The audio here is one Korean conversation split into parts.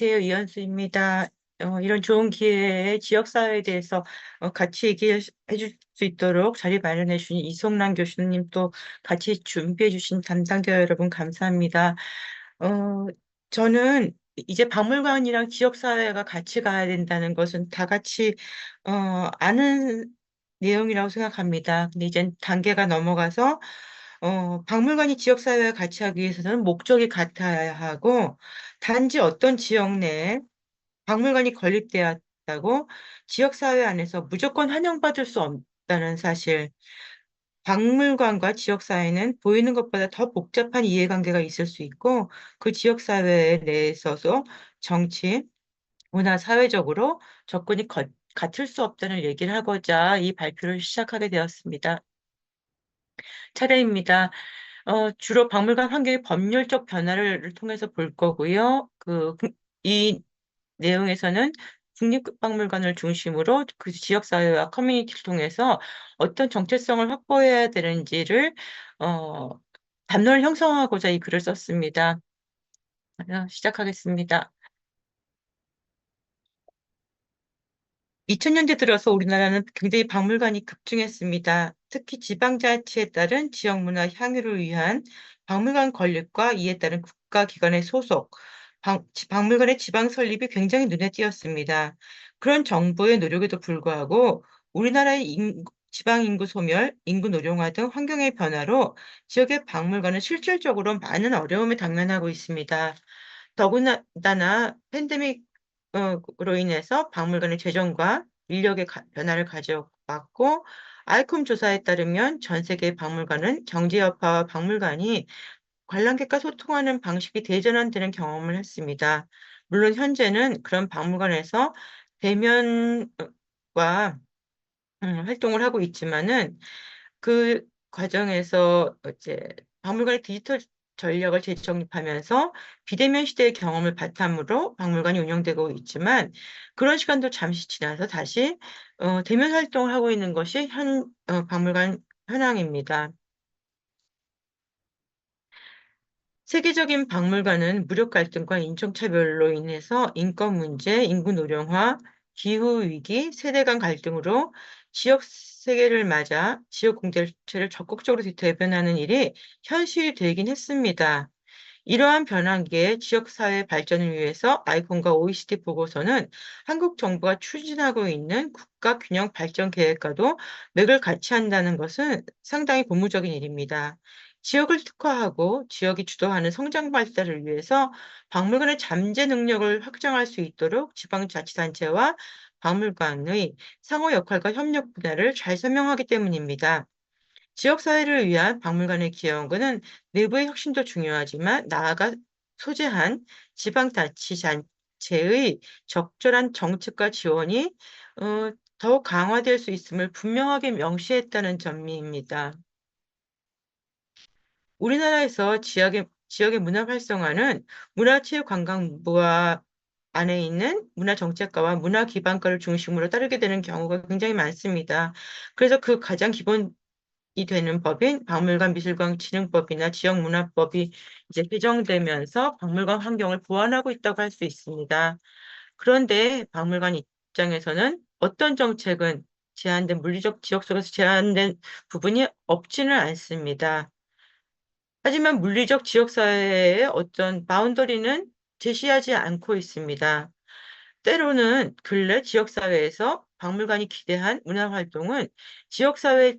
안녕하세요. 이현수입니다. 이런 좋은 기회에 지역사회에 대해서 같이 얘기해 줄 수 있도록 자리 마련해 주신 이송란 교수님 또 같이 준비해 주신 담당자 여러분 감사합니다. 어, 저는 이제 박물관이랑 지역사회가 같이 가야 된다는 것은 다 같이 아는 내용이라고 생각합니다. 근데 이제 단계가 넘어가서 박물관이 지역사회와 같이 하기 위해서는 목적이 같아야 하고 단지 어떤 지역 내에 박물관이 건립되었다고 지역사회 안에서 무조건 환영받을 수 없다는 사실. 박물관과 지역사회는 보이는 것보다 더 복잡한 이해관계가 있을 수 있고 그 지역사회 내에서도 정치, 문화, 사회적으로 접근이 같을 수 없다는 얘기를 하고자 이 발표를 시작하게 되었습니다. 차례입니다. 주로 박물관 환경의 법률적 변화를 통해서 볼 거고요. 이 내용에서는 국립박물관을 중심으로 그 지역사회와 커뮤니티를 통해서 어떤 정체성을 확보해야 되는지를, 어, 담론을 형성하고자 이 글을 썼습니다. 시작하겠습니다. 2000년대 들어서 우리나라는 굉장히 박물관이 급증했습니다. 특히 지방자치에 따른 지역문화 향유를 위한 박물관 건립과 이에 따른 국가기관의 소속, 박물관의 지방 설립이 굉장히 눈에 띄었습니다. 그런 정부의 노력에도 불구하고 우리나라의 지방 인구 소멸, 인구 노령화 등 환경의 변화로 지역의 박물관은 실질적으로 많은 어려움에 당면하고 있습니다. 더군다나 팬데믹으로 인해서 박물관의 재정과 인력의 변화를 가져왔고, 아이콤 조사에 따르면 전 세계 박물관은 경제 여파와 박물관이 관람객과 소통하는 방식이 대전환되는 경험을 했습니다. 물론 현재는 그런 박물관에서 대면과 활동을 하고 있지만은 그 과정에서 이제 박물관의 디지털 전략을 재정립하면서 비대면 시대의 경험을 바탕으로 박물관이 운영되고 있지만 그런 시간도 잠시 지나서 다시 대면 활동을 하고 있는 것이 박물관 현황입니다. 세계적인 박물관은 무력 갈등과 인종차별로 인해서 인권 문제, 인구 노령화, 기후 위기, 세대 간 갈등으로 지역 세계를 맞아 지역 공동체를 적극적으로 대변하는 일이 현실이 되긴 했습니다. 이러한 변환기에 지역사회 발전을 위해서 아이콘과 OECD 보고서는 한국 정부가 추진하고 있는 국가 균형 발전 계획과도 맥을 같이 한다는 것은 상당히 고무적인 일입니다. 지역을 특화하고 지역이 주도하는 성장 발달을 위해서 박물관의 잠재 능력을 확장할 수 있도록 지방자치단체와 박물관의 상호 역할과 협력 분야를 잘 설명하기 때문입니다. 지역사회를 위한 박물관의 기여는 내부의 혁신도 중요하지만 나아가 소재한 지방자치단체의 적절한 정책과 지원이 더욱 강화될 수 있음을 분명하게 명시했다는 점입니다. 우리나라에서 지역의 문화 활성화는 문화체육관광부와 안에 있는 문화정책과와 문화기반과를 중심으로 따르게 되는 경우가 굉장히 많습니다. 그래서 그 가장 기본이 되는 법인 박물관 미술관 진흥법이나 지역문화법이 이제 개정되면서 박물관 환경을 보완하고 있다고 할 수 있습니다. 그런데 박물관 입장에서는 어떤 정책은 물리적 지역 속에서 제한된 부분이 없지는 않습니다. 하지만 물리적 지역사회의 어떤 바운더리는 제시하지 않고 있습니다. 때로는 근래 지역사회에서 박물관이 기대한 문화활동은 지역사회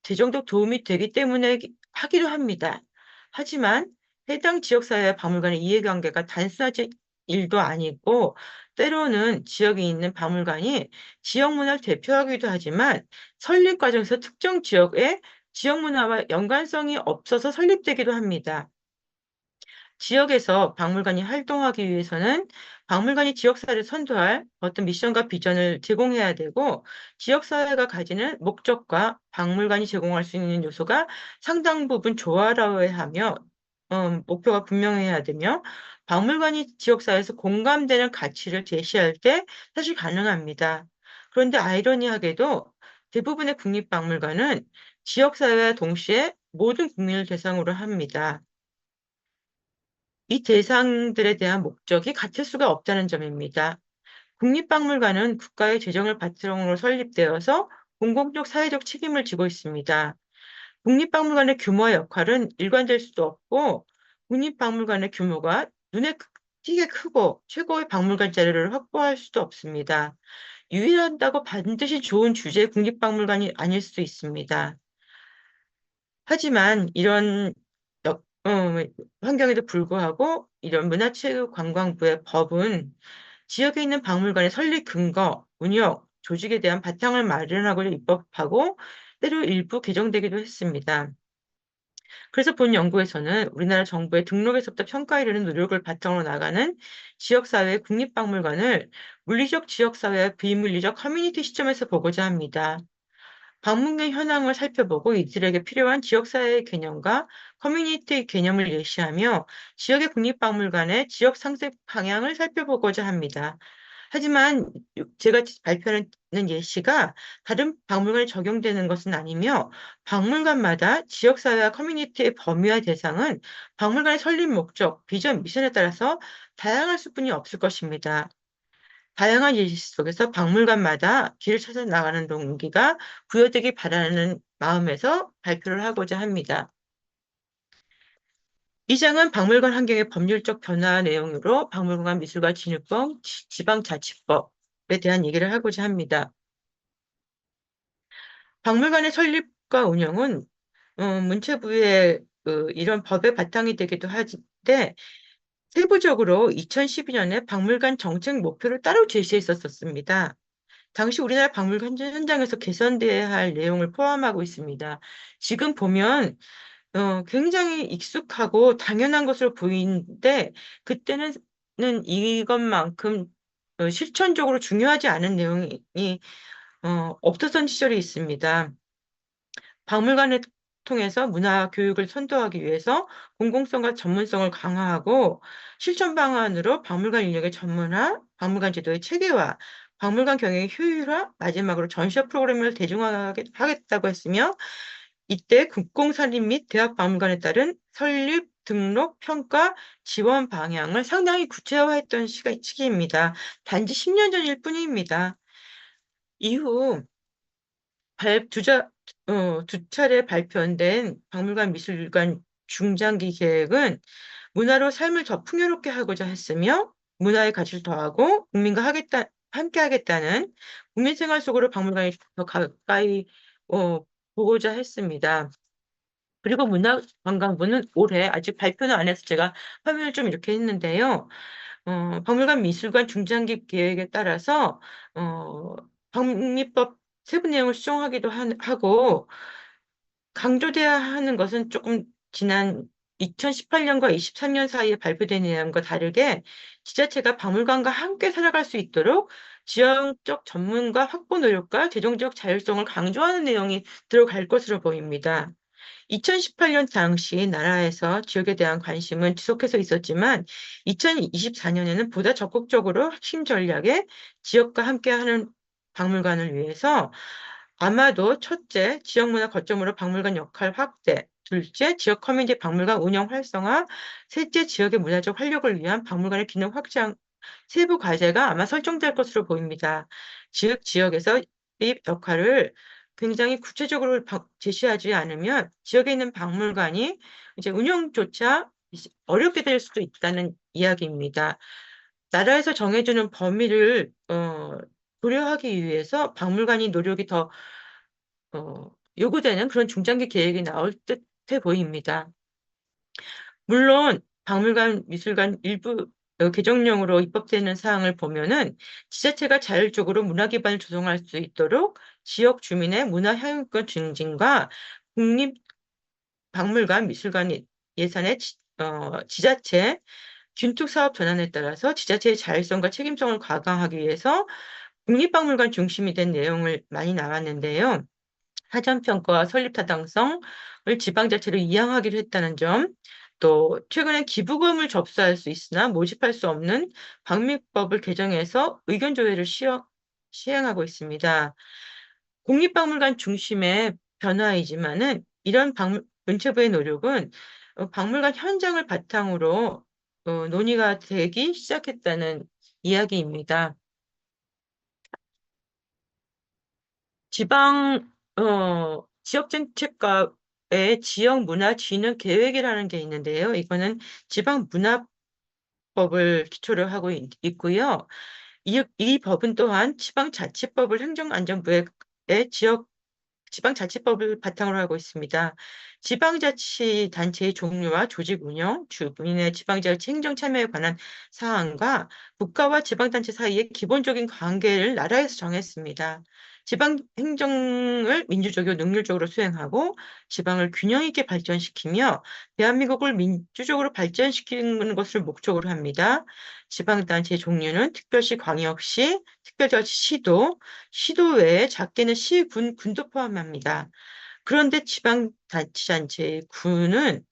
재정도 도움이 되기 때문에 하기도 합니다. 하지만 해당 지역사회와 박물관의 이해관계가 단순하지 일도 아니고 때로는 지역에 있는 박물관이 지역 문화를 대표하기도 하지만 설립 과정에서 특정 지역의 지역 문화와 연관성이 없어서 설립되기도 합니다. 지역에서 박물관이 활동하기 위해서는 박물관이 지역사회를 선도할 어떤 미션과 비전을 제공해야 되고 지역사회가 가지는 목적과 박물관이 제공할 수 있는 요소가 상당 부분 조화로워야 하며 목표가 분명해야 되며 박물관이 지역사회에서 공감되는 가치를 제시할 때 사실 가능합니다. 그런데 아이러니하게도 대부분의 국립박물관은 지역사회와 동시에 모든 국민을 대상으로 합니다. 이 대상들에 대한 목적이 같을 수가 없다는 점입니다. 국립박물관은 국가의 재정을 바탕으로 설립되어서 공공적 사회적 책임을 지고 있습니다. 국립박물관의 규모와 역할은 일관될 수도 없고, 국립박물관의 규모가 눈에 띄게 크고 최고의 박물관 자료를 확보할 수도 없습니다. 유일하다고 반드시 좋은 주제의 국립박물관이 아닐 수도 있습니다. 하지만 이런 환경에도 불구하고 이런 문화체육관광부의 법은 지역에 있는 박물관의 설립 근거, 운영, 조직에 대한 바탕을 마련하고 입법하고 때로 일부 개정되기도 했습니다. 그래서 본 연구에서는 우리나라 정부의 등록에서부터 평가에 이르는 노력을 바탕으로 나가는 지역사회의 국립박물관을 물리적 지역사회와 비물리적 커뮤니티 시점에서 보고자 합니다. 방문객 현황을 살펴보고 이들에게 필요한 지역사회의 개념과 커뮤니티 개념을 예시하며 지역의 국립박물관의 지역 상생 방향을 살펴보고자 합니다. 하지만 제가 발표하는 예시가 다른 박물관에 적용되는 것은 아니며 박물관마다 지역사회와 커뮤니티의 범위와 대상은 박물관의 설립 목적, 비전, 미션에 따라서 다양할 수뿐이 없을 것입니다. 다양한 예시 속에서 박물관마다 길을 찾아 나가는 동기가 부여되기 바라는 마음에서 발표를 하고자 합니다. 이 장은 박물관 환경의 법률적 변화 내용으로 박물관 미술관 진흥법, 지방자치법에 대한 얘기를 하고자 합니다. 박물관의 설립과 운영은 문체부의 이런 법의 바탕이 되기도 하는데 세부적으로 2012년에 박물관 정책 목표를 따로 제시했었습니다. 당시 우리나라 박물관 현장에서 개선돼야 할 내용을 포함하고 있습니다. 지금 보면 굉장히 익숙하고 당연한 것으로 보이는데 그때는 이것만큼 실천적으로 중요하지 않은 내용이 없었던 시절이 있습니다. 박물관을 통해서 문화 교육을 선도하기 위해서 공공성과 전문성을 강화하고 실천 방안으로 박물관 인력의 전문화, 박물관 제도의 체계화, 박물관 경영의 효율화, 마지막으로 전시회 프로그램을 대중화하겠다고 했으며 이때 국공산림 및 대학박물관에 따른 설립, 등록, 평가, 지원 방향을 상당히 구체화했던 시기입니다. 단지 10년 전일 뿐입니다. 이후 두 차례 발표된 박물관 미술관 중장기 계획은 문화로 삶을 더 풍요롭게 하고자 했으며 문화의 가치를 더하고 국민과 함께 하겠다는 국민 생활 속으로 박물관이 더 가까이 보고자 했습니다. 그리고 문화관광부는 올해 아직 발표는 안 해서 제가 화면을 좀 이렇게 했는데요. 박물관 미술관 중장기 계획에 따라서 박미법 세부 내용을 수정하기도 하고 강조돼야 하는 것은 조금 지난 2018년과 23년 사이에 발표된 내용과 다르게 지자체가 박물관과 함께 살아갈 수 있도록 지역적 전문가 확보 노력과 재정적 자율성을 강조하는 내용이 들어갈 것으로 보입니다. 2018년 당시 나라에서 지역에 대한 관심은 지속해서 있었지만 2024년에는 보다 적극적으로 핵심 전략에 지역과 함께하는 박물관을 위해서 아마도 첫째, 지역문화 거점으로 박물관 역할 확대, 둘째, 지역 커뮤니티 박물관 운영 활성화, 셋째, 지역의 문화적 활력을 위한 박물관의 기능 확장 세부 과제가 아마 설정될 것으로 보입니다. 즉, 지역에서 이 역할을 굉장히 구체적으로 제시하지 않으면 지역에 있는 박물관이 이제 운영조차 어렵게 될 수도 있다는 이야기입니다. 나라에서 정해주는 범위를 고려하기 위해서 박물관이 노력이 더 요구되는 그런 중장기 계획이 나올 듯해 보입니다. 물론 박물관, 미술관 일부 개정령으로 입법되는 사항을 보면은 지자체가 자율적으로 문화 기반을 조성할 수 있도록 지역 주민의 문화 향유권 증진과 국립 박물관, 미술관 예산의 지자체 균축 사업 전환에 따라서 지자체의 자율성과 책임성을 강화하기 위해서 국립박물관 중심이 된 내용을 많이 나왔는데요. 사전평가와 설립 타당성을 지방자치로 이양하기로 했다는 점, 또 최근에 기부금을 접수할 수 있으나 모집할 수 없는 방미법을 개정해서 의견 조회를 시행하고 있습니다. 국립박물관 중심의 변화이지만은 이런 문체부의 노력은 박물관 현장을 바탕으로 논의가 되기 시작했다는 이야기입니다. 지역정책과의 지역문화진흥 계획이라는 게 있는데요. 이거는 지방문화법을 기초로 하고 있고요. 이 법은 또한 지방자치법을 행정안전부의 지역 지방자치법을 바탕으로 하고 있습니다. 지방자치단체의 종류와 조직 운영, 주민의 지방자치 행정 참여에 관한 사항과 국가와 지방단체 사이의 기본적인 관계를 나라에서 정했습니다. 지방 행정을 민주적이고 능률적으로 수행하고 지방을 균형 있게 발전시키며 대한민국을 민주적으로 발전시키는 것을 목적으로 합니다. 지방단체 종류는 특별시, 광역시, 특별자치, 시도 외에 작게는 시, 군도 포함합니다. 그런데 지방자치단체의 군은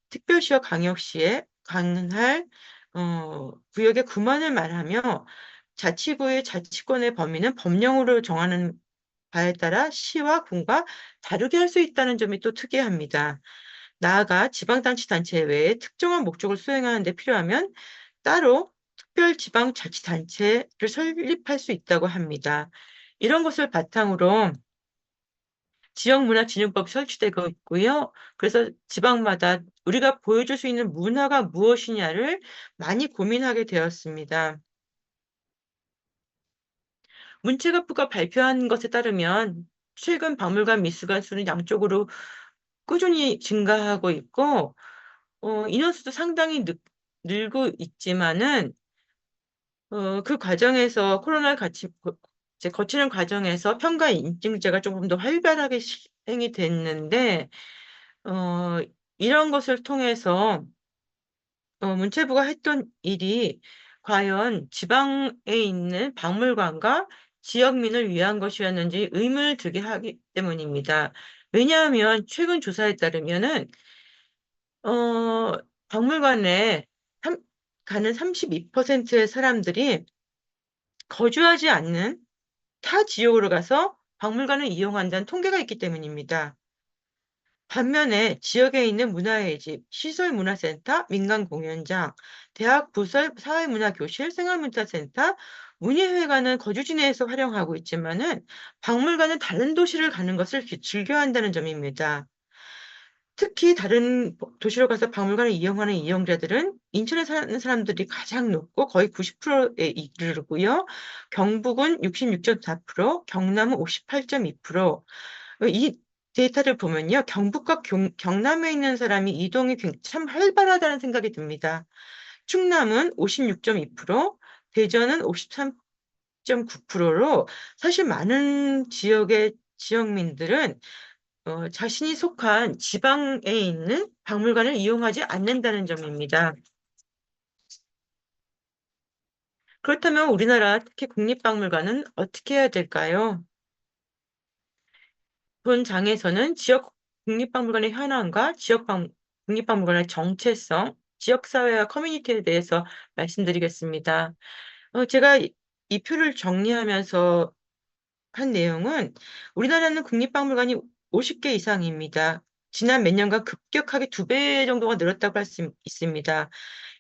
특별시와 광역시에 관할 구역의 구만을 말하며 자치구의 자치권의 범위는 법령으로 정하는 바에 따라 시와 군과 다르게 할 수 있다는 점이 또 특이합니다. 나아가 지방자치단체 외에 특정한 목적을 수행하는 데 필요하면 따로 특별지방자치단체를 설립할 수 있다고 합니다. 이런 것을 바탕으로 지역문화진흥법이 설치되고 있고요. 그래서 지방마다 우리가 보여줄 수 있는 문화가 무엇이냐를 많이 고민하게 되었습니다. 문체부가 발표한 것에 따르면 최근 박물관 미술관 수는 양쪽으로 꾸준히 증가하고 있고, 인원수도 상당히 늘고 있지만은, 그 과정에서 이제 거치는 과정에서 평가 인증제가 조금 더 활발하게 시행이 됐는데, 어, 이런 것을 통해서 문체부가 했던 일이 과연 지방에 있는 박물관과 지역민을 위한 것이었는지 의문을 들게 하기 때문입니다. 왜냐하면 최근 조사에 따르면은 박물관에 가는 32%의 사람들이 거주하지 않는 타 지역으로 가서 박물관을 이용한다는 통계가 있기 때문입니다. 반면에 지역에 있는 문화의 집, 시설문화센터, 민간공연장, 대학 부설 사회문화교실, 생활문화센터, 문예회관은 거주지 내에서 활용하고 있지만은 박물관은 다른 도시를 가는 것을 즐겨한다는 점입니다. 특히 다른 도시로 가서 박물관을 이용하는 이용자들은 인천에 사는 사람들이 가장 높고 거의 90%에 이르르고요. 경북은 66.4%, 경남은 58.2%. 이 데이터를 보면요. 경북과 경남에 있는 사람이 이동이 참 활발하다는 생각이 듭니다. 충남은 56.2%, 대전은 53.9%로 사실 많은 지역의 지역민들은 자신이 속한 지방에 있는 박물관을 이용하지 않는다는 점입니다. 그렇다면 우리나라 특히 국립박물관은 어떻게 해야 될까요? 본 장에서는 지역 국립박물관의 현황과 국립박물관의 정체성, 지역사회와 커뮤니티에 대해서 말씀드리겠습니다. 제가 이 표를 정리하면서 한 내용은 우리나라는 국립박물관이 50개 이상입니다. 지난 몇 년간 급격하게 2배 정도가 늘었다고 할 수 있습니다.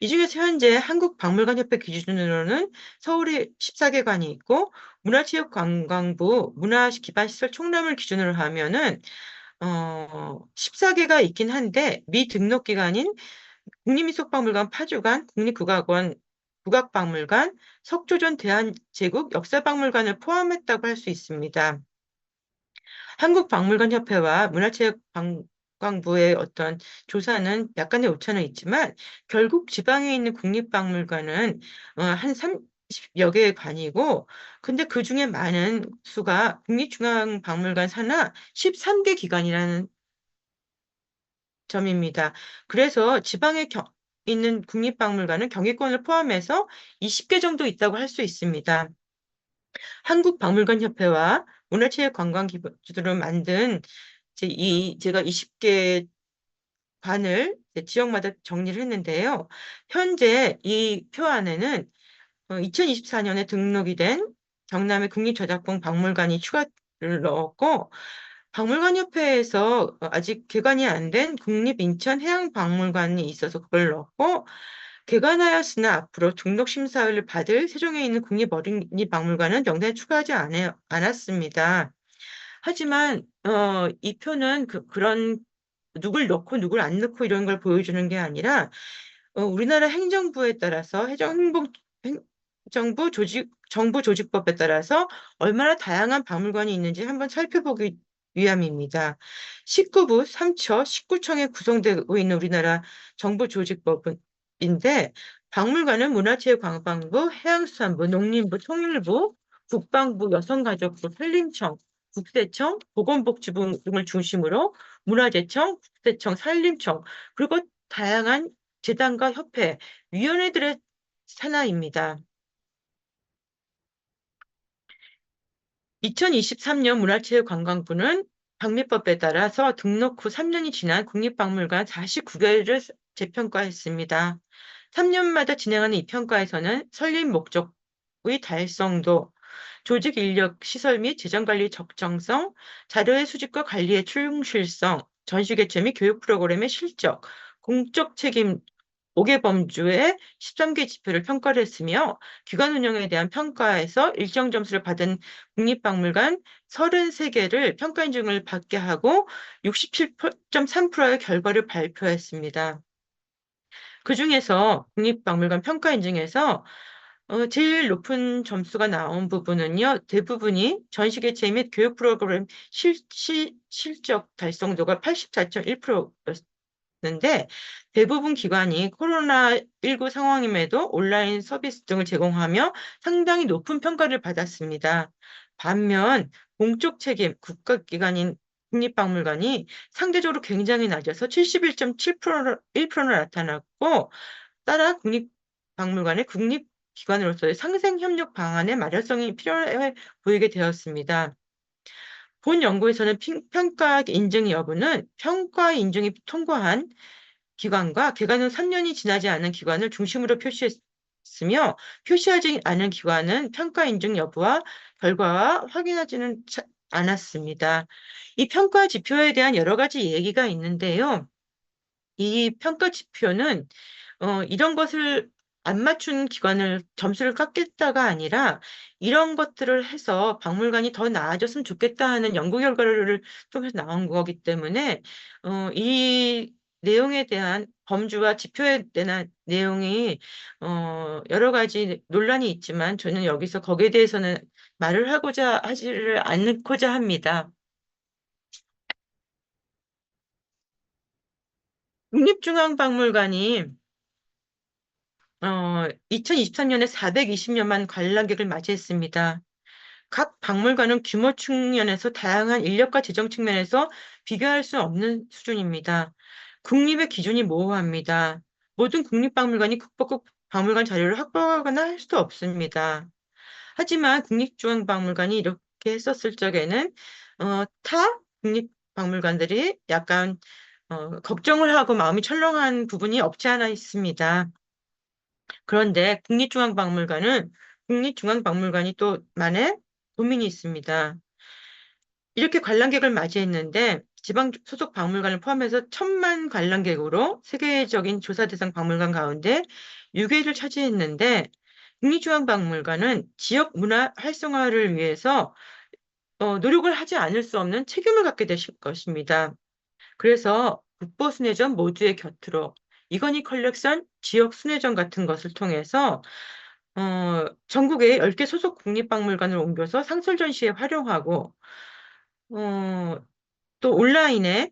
이 중에서 현재 한국박물관협회 기준으로는 서울에 14개관이 있고 문화체육관광부 문화기반시설 총람을 기준으로 하면은 14개가 있긴 한데 미등록기관인 국립미술박물관 파주관, 국립국악원, 국악박물관, 석조전 대한제국 역사박물관을 포함했다고 할 수 있습니다. 한국박물관협회와 문화체육관광부의 어떤 조사는 약간의 오차는 있지만 결국 지방에 있는 국립박물관은 한 30여 개의 관이고 근데 그중에 많은 수가 국립중앙박물관 산하 13개 기관이라는 점입니다. 그래서 지방에 있는 국립박물관은 경기권을 포함해서 20개 정도 있다고 할 수 있습니다. 한국박물관협회와 문화체육관광기준으로 만든 제가 20개 관을 지역마다 정리를 했는데요. 현재 이 표 안에는 2024년에 등록이 된 경남의 국립저작공 박물관이 추가를 넣었고 박물관협회에서 아직 개관이 안 된 국립인천해양박물관이 있어서 그걸 넣었고 개관하였으나 앞으로 등록 심사를 받을 세종에 있는 국립어린이박물관은 명단에 추가하지 않았습니다. 하지만 이 표는 그런 누굴 넣고 누굴 안 넣고 이런 걸 보여주는 게 아니라 우리나라 행정부에 따라서 행정부 정부 조직법에 따라서 얼마나 다양한 박물관이 있는지 한번 살펴보기 위함입니다. 19부 3처 19청에 구성되고 있는 우리나라 정부 조직법인데 박물관은 문화체육관광부, 해양수산부, 농림부, 통일부, 국방부, 여성가족부, 산림청, 국세청, 보건복지부 등을 중심으로 문화재청, 국세청, 산림청, 그리고 다양한 재단과 협회, 위원회들의 산하입니다. 2023년 문화체육관광부는 박미법에 따라서 등록 후 3년이 지난 국립박물관 49개를 재평가했습니다. 3년마다 진행하는 이 평가에서는 설립 목적의 달성도, 조직 인력 시설 및 재정관리 적정성, 자료의 수집과 관리의 충실성, 전시 개최 및 교육 프로그램의 실적, 공적 책임 5개 범주의 13개 지표를 평가를 했으며 기관 운영에 대한 평가에서 일정 점수를 받은 국립박물관 33개를 평가 인증을 받게 하고 67.3%의 결과를 발표했습니다. 그중에서 국립박물관 평가 인증에서 제일 높은 점수가 나온 부분은요, 대부분이 전시 개최 및 교육 프로그램 실적 달성도가 84.1%였는데, 대부분 기관이 코로나19 상황임에도 온라인 서비스 등을 제공하며 상당히 높은 평가를 받았습니다. 반면, 공적 책임 국가기관인 국립박물관이 상대적으로 굉장히 낮아서 71.7%로 나타났고, 따라 국립박물관의 국립기관으로서의 상생협력 방안의 마련성이 필요해 보이게 되었습니다. 본 연구에서는 평가 인증 여부는 평가 인증이 통과한 기관과 개관 후 3년이 지나지 않은 기관을 중심으로 표시했으며 표시하지 않은 기관은 평가 인증 여부와 결과와 확인하지는 않았습니다. 이 평가 지표에 대한 여러 가지 얘기가 있는데요. 이 평가 지표는 이런 것을 안 맞춘 기관을 점수를 깎겠다가 아니라 이런 것들을 해서 박물관이 더 나아졌으면 좋겠다 하는 연구 결과를 통해서 나온 거기 때문에 이 내용에 대한 범주와 지표에 대한 내용이 여러 가지 논란이 있지만 저는 여기서 거기에 대해서는 말을 하지를 않고자 합니다. 국립중앙박물관이 2023년에 420여만 관람객을 맞이했습니다. 각 박물관은 규모 측면에서 다양한 인력과 재정 측면에서 비교할 수 없는 수준입니다. 국립의 기준이 모호합니다. 모든 국립박물관이 국보급 박물관 자료를 확보하거나 할 수도 없습니다. 하지만 국립중앙박물관이 이렇게 했었을 적에는 타 국립박물관들이 약간 걱정을 하고 마음이 철렁한 부분이 없지 않아 있습니다. 그런데 국립중앙박물관이 또 만의 고민이 있습니다. 이렇게 관람객을 맞이했는데 지방 소속 박물관을 포함해서 1,000만 관람객으로 세계적인 조사 대상 박물관 가운데 6위를 차지했는데 국립중앙박물관은 지역 문화 활성화를 위해서 노력을 하지 않을 수 없는 책임을 갖게 되실 것입니다. 그래서 국보순회전 모두의 곁으로 이건희 컬렉션 지역 순회전 같은 것을 통해서 전국에 10개 소속 국립박물관을 옮겨서 상설 전시에 활용하고 또 온라인에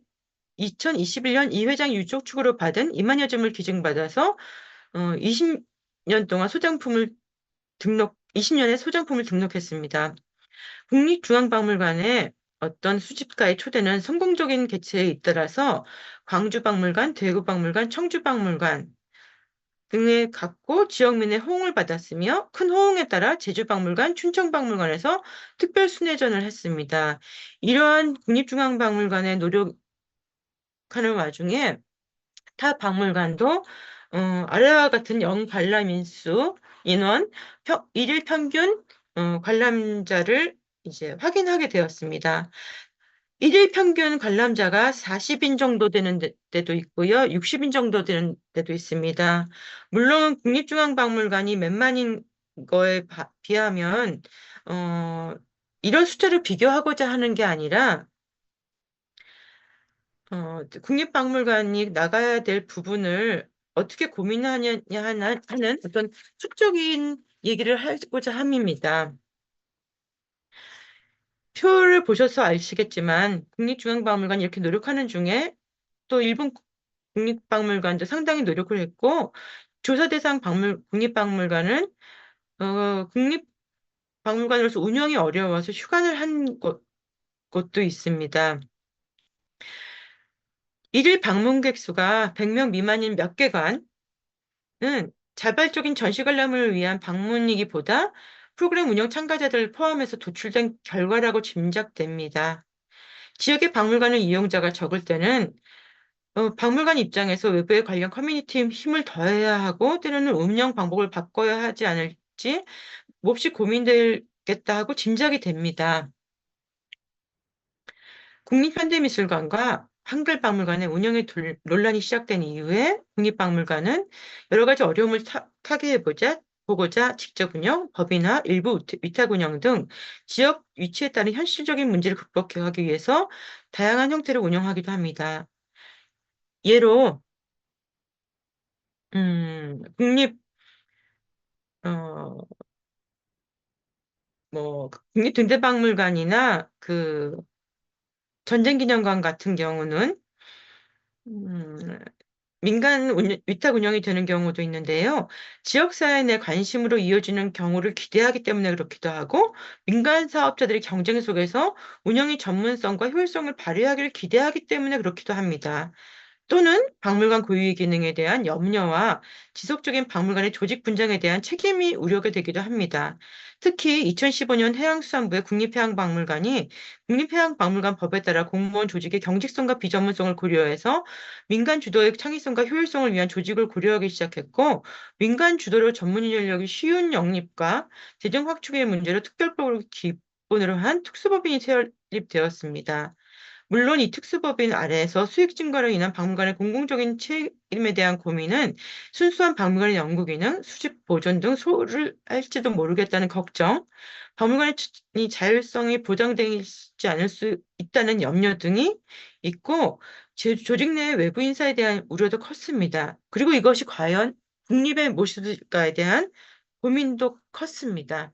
2021년 이 회장 유족 축으로 받은 2만여 점을 기증받아서 20년 동안 20년에 소장품을 등록했습니다. 국립중앙박물관의 어떤 수집가의 초대는 성공적인 개최에 잇따라서 광주박물관, 대구박물관, 청주박물관 등에 갖고 지역민의 호응을 받았으며 큰 호응에 따라 제주박물관, 춘천박물관에서 특별 순회전을 했습니다. 이러한 국립중앙박물관의 노력하는 와중에 타 박물관도 아래와 같은 관람 인수, 인원, 일일 평균 관람자를 이제 확인하게 되었습니다. 일일 평균 관람자가 40인 정도 되는 때도 있고요. 60인 정도 되는 때도 있습니다. 물론 국립중앙박물관이 몇만인 거에 비하면 어, 이런 숫자를 비교하고자 하는 게 아니라 국립박물관이 나가야 될 부분을 어떻게 고민하느냐 하는 어떤 축적인 얘기를 하고자 함입니다. 표를 보셔서 아시겠지만 국립중앙박물관이 이렇게 노력하는 중에 또 일본 국립박물관도 상당히 노력을 했고 조사 대상 국립박물관은 국립박물관으로서 운영이 어려워서 휴관을 한 곳도 있습니다. 일일 방문객 수가 100명 미만인 몇 개관은 자발적인 전시 관람을 위한 방문이기보다 프로그램 운영 참가자들을 포함해서 도출된 결과라고 짐작됩니다. 지역의 박물관을 이용자가 적을 때는 박물관 입장에서 외부의 관련 커뮤니티에 힘을 더해야 하고 때로는 운영 방법을 바꿔야 하지 않을지 몹시 고민되겠다 하고 짐작이 됩니다. 국립현대미술관과 한글박물관의 운영의 논란이 시작된 이후에 국립박물관은 여러 가지 어려움을 보고자 직접 운영, 법인화, 일부 위탁 운영 등 지역 위치에 따른 현실적인 문제를 극복하기 위해서 다양한 형태로 운영하기도 합니다. 예로 국립 어, 국립등대박물관이나 그 전쟁기념관 같은 경우는 음, 위탁 운영이 되는 경우도 있는데요. 지역사회 내 관심으로 이어지는 경우를 기대하기 때문에 그렇기도 하고, 민간 사업자들의 경쟁 속에서 운영의 전문성과 효율성을 발휘하기를 기대하기 때문에 그렇기도 합니다. 또는 박물관 고유의 기능에 대한 염려와 지속적인 박물관의 조직 분장에 대한 책임이 우려가 되기도 합니다. 특히 2015년 해양수산부의 국립해양박물관이 국립해양박물관법에 따라 공무원 조직의 경직성과 비전문성을 고려해서 민간 주도의 창의성과 효율성을 위한 조직을 고려하기 시작했고, 민간 주도로 전문 인력이 쉬운 영입과 재정 확충의 문제로 특별법을 기본으로 한 특수법인이 설립되었습니다. 물론 이 특수법인 아래에서 수익 증가로 인한 박물관의 공공적인 책임에 대한 고민은 순수한 박물관의 연구 기능, 수집 보존 등 소홀을 할지도 모르겠다는 걱정, 박물관의 자율성이 보장되지 않을 수 있다는 염려 등이 있고 조직 내 외부 인사에 대한 우려도 컸습니다. 그리고 이것이 과연 국립의 모습일까에 대한 고민도 컸습니다.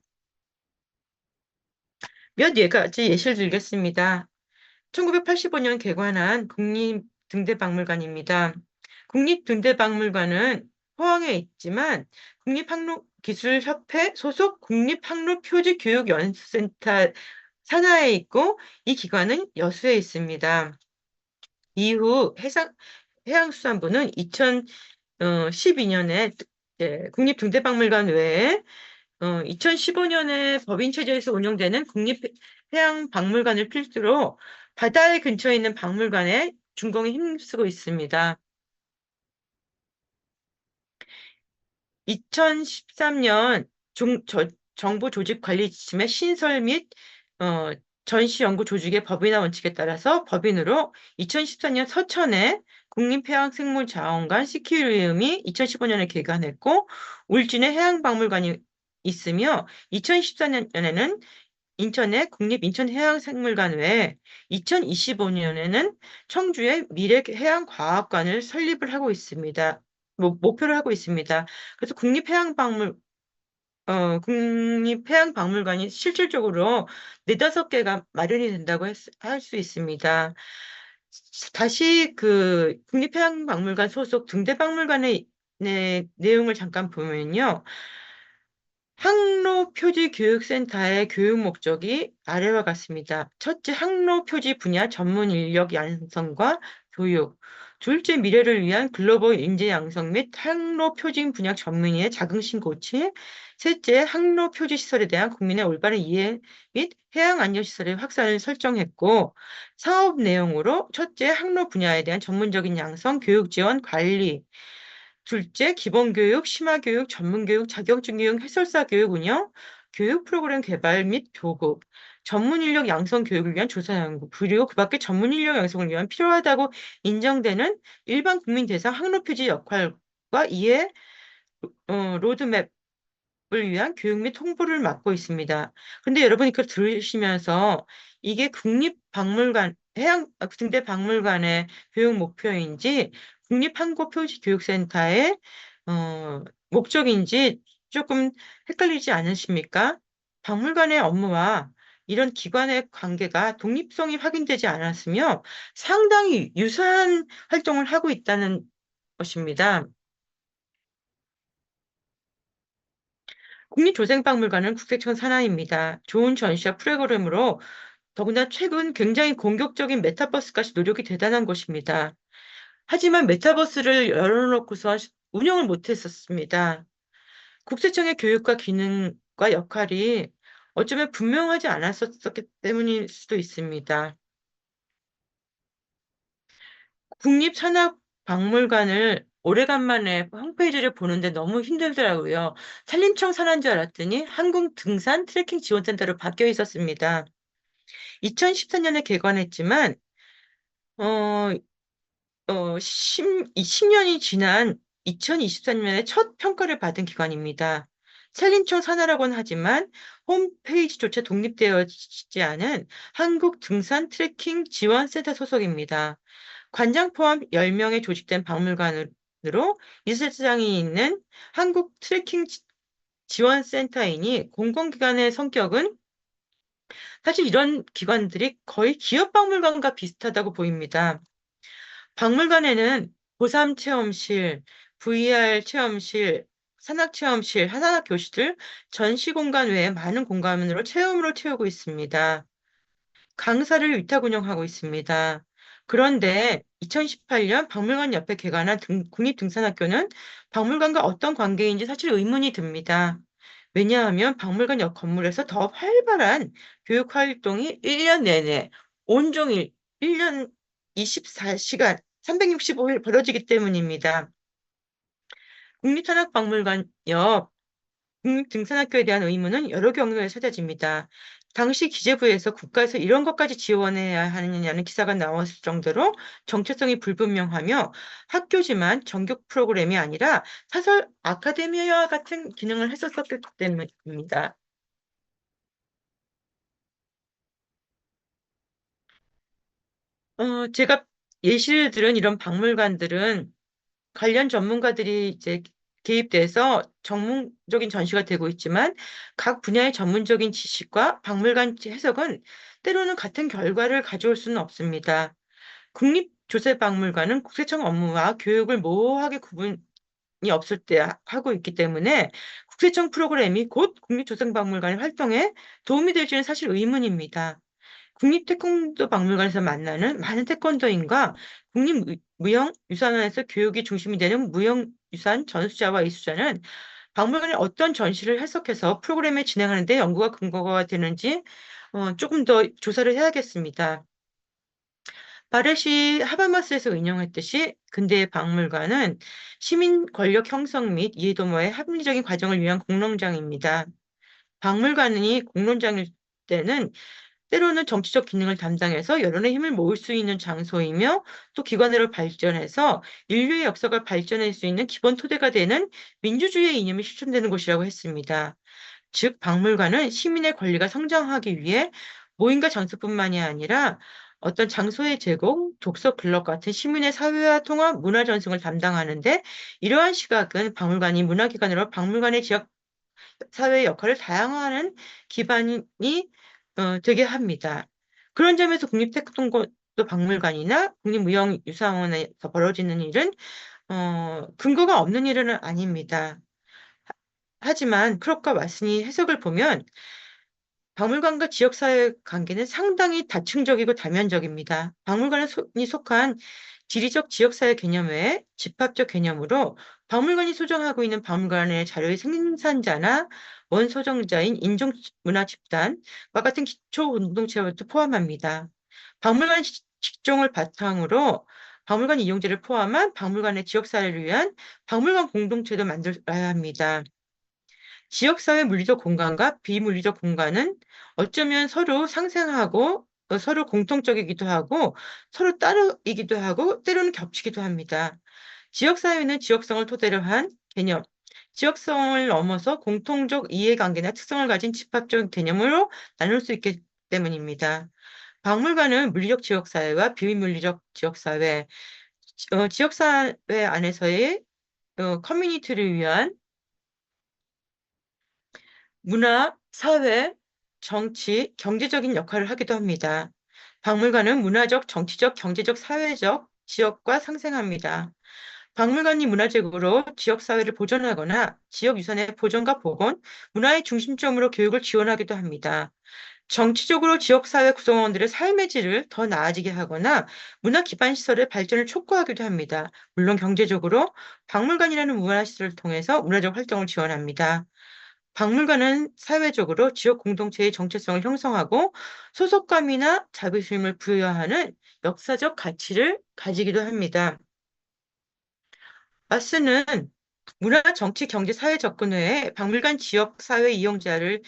몇 가지 예시를 들겠습니다. 1985년 개관한 국립등대박물관입니다. 국립등대박물관은 포항에 있지만 국립학로기술협회 소속 국립학로표지교육연수센터 산하에 있고 이 기관은 여수에 있습니다. 이후 해양수산부는 2012년에 국립등대박물관 외에 2015년에 법인 체제에서 운영되는 국립해양박물관을 필두로 바다의 근처에 있는 박물관에 준공에 힘쓰고 있습니다. 2013년 정부 조직 관리 지침의 신설 및 전시 연구 조직의 법인화 원칙에 따라서 법인으로 2014년 서천에 국립해양생물자원관 시큐리움이 2015년에 개관했고 울진에 해양박물관이 있으며 2014년에는 인천의 국립인천해양생물관 외에 2025년에는 청주의 미래해양과학관을 설립을 하고 있습니다. 목표를 하고 있습니다. 그래서 국립해양박물관이 실질적으로 네다섯 개가 마련이 된다고 할 수 있습니다. 다시 그 국립해양박물관 소속 등대박물관의 내용을 잠깐 보면요. 항로표지교육센터의 교육 목적이 아래와 같습니다. 첫째, 항로표지 분야 전문 인력 양성과 교육. 둘째, 미래를 위한 글로벌 인재 양성 및 항로표지 분야 전문의의 자긍심 고취. 셋째, 항로표지 시설에 대한 국민의 올바른 이해 및 해양 안전 시설의 확산을 설정했고, 사업 내용으로 첫째, 항로 분야에 대한 전문적인 양성, 교육 지원, 관리. 둘째, 기본교육, 심화교육, 전문교육, 자격증 교육, 해설사 교육 운영. 교육 프로그램 개발 및 교육, 전문 인력 양성 교육을 위한 조사 연구, 그리고 그 밖에 전문 인력 양성을 위한 필요하다고 인정되는 일반 국민 대상 학로 표지 역할과 이에 로드맵 을 위한 교육 및 홍보를 맡고 있습니다. 근데 여러분이 그걸 들으시면서 이게 국립박물관, 등대 박물관의 교육 목표인지 국립한국표지교육센터의 목적인지 조금 헷갈리지 않으십니까? 박물관의 업무와 이런 기관의 관계가 독립성이 확인되지 않았으며 상당히 유사한 활동을 하고 있다는 것입니다. 국립조생박물관은 국세청 산하입니다. 좋은 전시와 프로그램으로 더구나 최근 굉장히 공격적인 메타버스까지 노력이 대단한 곳입니다. 하지만 메타버스를 열어놓고서 운영을 못했었습니다. 국세청의 교육과 기능과 역할이 어쩌면 분명하지 않았었기 때문일 수도 있습니다. 국립산업박물관을 오래간만에 홈페이지를 보는데 너무 힘들더라고요. 산림청 산하인 줄 알았더니 한국등산 트레킹 지원센터로 바뀌어 있었습니다. 2014년에 개관했지만 어, 10년이 지난 2023년에 첫 평가를 받은 기관입니다. 산림청 산하라고는 하지만 홈페이지조차 독립되어지지 않은 한국등산 트레킹 지원센터 소속입니다. 관장 포함 10명의 조직된 박물관으로 이세장이 있는 한국 트레킹 지원센터이니 공공기관의 성격은 사실 이런 기관들이 거의 기업박물관과 비슷하다고 보입니다. 박물관에는 고3 체험실, VR 체험실, 산악 체험실, 한산악 교실들, 전시 공간 외에 많은 공간으로 체험으로 채우고 있습니다. 강사를 위탁 운영하고 있습니다. 그런데 2018년 박물관 옆에 개관한 국립등산학교는 박물관과 어떤 관계인지 사실 의문이 듭니다. 왜냐하면 박물관 옆 건물에서 더 활발한 교육 활동이 1년 내내 온종일 1년 24시간 365일 벌어지기 때문입니다. 국립산악박물관 옆 국립등산학교에 대한 의문은 여러 경로에 쏟아집니다. 당시 기재부에서 국가에서 이런 것까지 지원해야 하느냐는 기사가 나왔을 정도로 정체성이 불분명하며 학교지만 정규 프로그램이 아니라 사설 아카데미와 같은 기능을 했었기 때문입니다. 제가 예시를 들은 이런 박물관들은 관련 전문가들이 이제 개입돼서 전문적인 전시가 되고 있지만 각 분야의 전문적인 지식과 박물관 해석은 때로는 같은 결과를 가져올 수는 없습니다. 국립조세박물관은 국세청 업무와 교육을 모호하게 구분이 없을 때 하고 있기 때문에 국세청 프로그램이 곧 국립조생박물관의 활동에 도움이 될지는 사실 의문입니다. 국립태권도 박물관에서 만나는 많은 태권도인과 국립무형유산원에서 교육이 중심이 되는 무형유산 전수자와 이수자는 박물관에 어떤 전시를 해석해서 프로그램을 진행하는 데 연구가 근거가 되는지 조금 더 조사를 해야겠습니다. 바렛이 하바마스에서 인용했듯이 근대의 박물관은 시민 권력 형성 및 이해도모의 합리적인 과정을 위한 공론장입니다. 박물관이 공론장일 때는 때로는 정치적 기능을 담당해서 여론의 힘을 모을 수 있는 장소이며 또 기관으로 발전해서 인류의 역사가 발전할 수 있는 기본 토대가 되는 민주주의의 이념이 실천되는 곳이라고 했습니다. 즉, 박물관은 시민의 권리가 성장하기 위해 모임과 장소뿐만이 아니라 어떤 장소의 제공, 독서 클럽 같은 시민의 사회화 통합 문화 전승을 담당하는데 이러한 시각은 박물관이 문화기관으로 박물관의 지역 사회의 역할을 다양화하는 기반이 되게 합니다. 그런 점에서 국립태권도 박물관이나 국립무형유산원에서 벌어지는 일은 근거가 없는 일은 아닙니다. 하지만 크롭과 왓슨이 해석을 보면 박물관과 지역사회 관계는 상당히 다층적이고 다면적입니다. 박물관이 속한 지리적 지역사회 개념 외에 집합적 개념으로 박물관이 소장하고 있는 박물관의 자료의 생산자나 원소정자인 인종문화집단과 같은 기초 공동체도 포함합니다. 박물관 직종을 바탕으로 박물관 이용자를 포함한 박물관의 지역사회를 위한 박물관 공동체도 만들어야 합니다. 지역사회 물리적 공간과 비물리적 공간은 어쩌면 서로 상생하고 서로 공통적이기도 하고 서로 따르이기도 하고 때로는 겹치기도 합니다. 지역사회는 지역성을 토대로 한 개념, 지역성을 넘어서 공통적 이해관계나 특성을 가진 집합적 개념으로 나눌 수 있기 때문입니다. 박물관은 물리적 지역사회와 비물리적 지역사회, 지역사회 안에서의 커뮤니티를 위한 문화, 사회, 정치, 경제적인 역할을 하기도 합니다. 박물관은 문화적, 정치적, 경제적, 사회적 지역과 상생합니다. 박물관이 문화적으로 지역사회를 보존하거나 지역유산의 보존과 복원, 문화의 중심점으로 교육을 지원하기도 합니다. 정치적으로 지역사회 구성원들의 삶의 질을 더 나아지게 하거나 문화 기반 시설의 발전을 촉구하기도 합니다. 물론 경제적으로 박물관이라는 문화시설을 통해서 문화적 활동을 지원합니다. 박물관은 사회적으로 지역 공동체의 정체성을 형성하고 소속감이나 자부심을 부여하는 역사적 가치를 가지기도 합니다. 마스는 문화, 정치, 경제, 사회 접근 외에 박물관 지역 사회 이용자를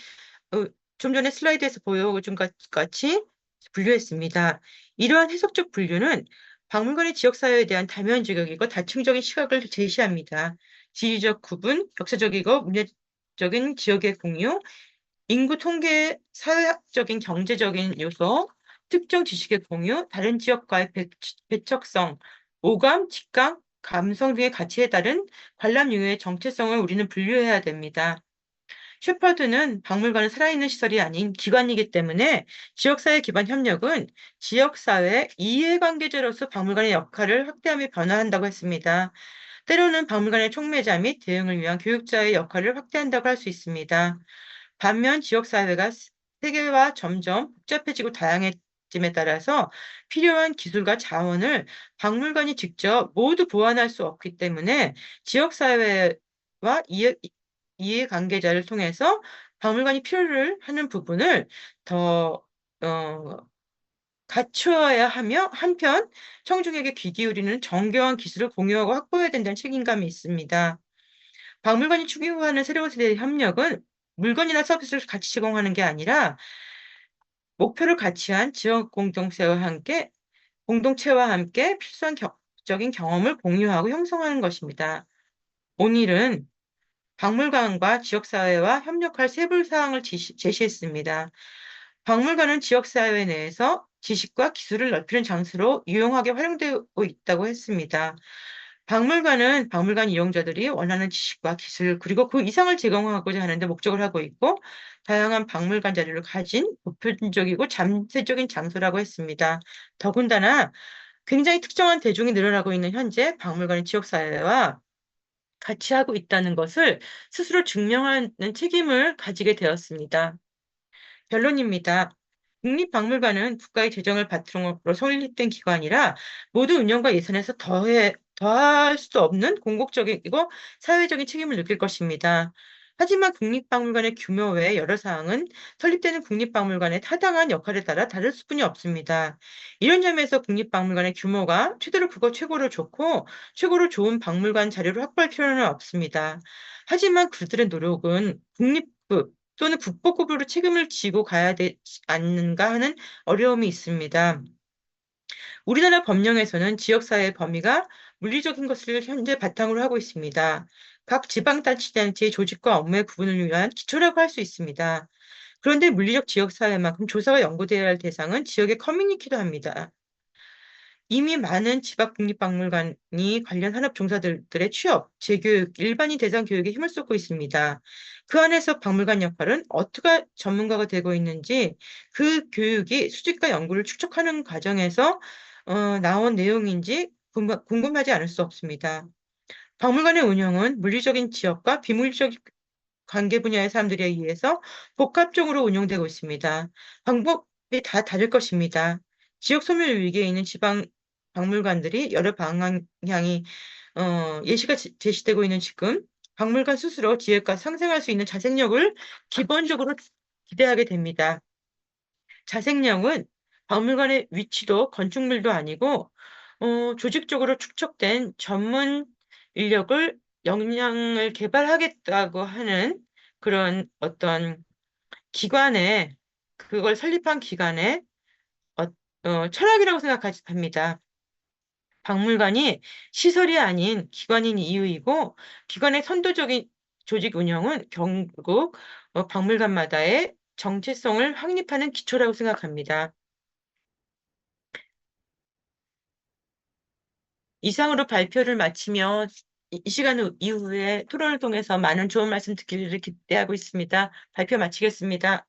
어, 좀 전에 슬라이드에서 보여준 것 같이 분류했습니다. 이러한 해석적 분류는 박물관의 지역사회에 대한 다면적이고 다층적인 시각을 제시합니다. 지리적 구분, 역사적이고 문화적인 지역의 공유, 인구 통계, 사회학적인 경제적인 요소, 특정 지식의 공유, 다른 지역과의 배척성, 오감, 직감, 감성 등의 가치에 따른 관람 유형의 정체성을 우리는 분류해야 됩니다. 셰퍼드는 박물관은 살아있는 시설이 아닌 기관이기 때문에 지역사회 기반 협력은 지역사회 이해관계자로서 박물관의 역할을 확대하며 변화한다고 했습니다. 때로는 박물관의 촉매자 및 대응을 위한 교육자의 역할을 확대한다고 할 수 있습니다. 반면 지역사회가 세계화 점점 복잡해지고 다양해짐에 따라서 필요한 기술과 자원을 박물관이 직접 모두 보완할 수 없기 때문에 지역사회와 이해관계자를 통해서 박물관이 필요를 하는 부분을 더 갖추어야 하며 한편 청중에게 귀 기울이는 정교한 기술을 공유하고 확보해야 된다는 책임감이 있습니다. 박물관이 추구하는 새로운 세대의 협력은 물건이나 서비스를 같이 제공하는 게 아니라 목표를 같이 한 지역 공동체와 함께 필수한 적인 경험을 공유하고 형성하는 것입니다. 오늘은 박물관과 지역사회와 협력할 세부 사항을 제시했습니다. 박물관은 지역사회 내에서 지식과 기술을 넓히는 장소로 유용하게 활용되고 있다고 했습니다. 박물관은 박물관 이용자들이 원하는 지식과 기술 그리고 그 이상을 제공하고자 하는 데 목적을 하고 있고 다양한 박물관 자료를 가진 보편적이고 잠재적인 장소라고 했습니다. 더군다나 굉장히 특정한 대중이 늘어나고 있는 현재 박물관의 지역사회와 같이 하고 있다는 것을 스스로 증명하는 책임을 가지게 되었습니다. 결론입니다. 국립박물관은 국가의 재정을 바탕으로 설립된 기관이라 모두 운영과 예산에서 더할 수 없는 공공적이고 사회적인 책임을 느낄 것입니다. 하지만 국립박물관의 규모 외 여러 사항은 설립되는 국립박물관의 타당한 역할에 따라 다를 수뿐이 없습니다. 이런 점에서 국립박물관의 규모가 최고로 좋고 최고로 좋은 박물관 자료를 확보할 필요는 없습니다. 하지만 그들의 노력은 국립급 또는 국보급으로 책임을 지고 가야 되지 않는가 하는 어려움이 있습니다. 우리나라 법령에서는 지역사회 범위가 물리적인 것을 현재 바탕으로 하고 있습니다. 각 지방자치단체의 조직과 업무의 구분을 위한 기초라고 할 수 있습니다. 그런데 물리적 지역사회만큼 조사가 연구되어야 할 대상은 지역의 커뮤니티도 합니다. 이미 많은 지방 국립박물관이 관련 산업 종사들의 취업, 재교육, 일반인 대상 교육에 힘을 쏟고 있습니다. 그 안에서 박물관 역할은 어떻게 전문가가 되고 있는지 그 교육이 수집과 연구를 축적하는 과정에서 나온 내용인지 궁금하지 않을 수 없습니다. 박물관의 운영은 물리적인 지역과 비물리적 관계 분야의 사람들에 의해서 복합적으로 운영되고 있습니다. 방법이 다 다를 것입니다. 지역 소멸 위기에 있는 지방 박물관들이 여러 방향이 예시가 제시되고 있는 지금 박물관 스스로 지역과 상생할 수 있는 자생력을 기본적으로 기대하게 됩니다. 자생력은 박물관의 위치도 건축물도 아니고 조직적으로 축적된 전문 인력을 역량을 개발하겠다고 하는 그런 어떤 기관에, 그걸 설립한 기관의 어, 철학이라고 생각합니다. 박물관이 시설이 아닌 기관인 이유이고, 기관의 선도적인 조직 운영은 결국 박물관마다의 정체성을 확립하는 기초라고 생각합니다. 이상으로 발표를 마치며 이 시간 이후에 토론을 통해서 많은 좋은 말씀 듣기를 기대하고 있습니다. 발표 마치겠습니다.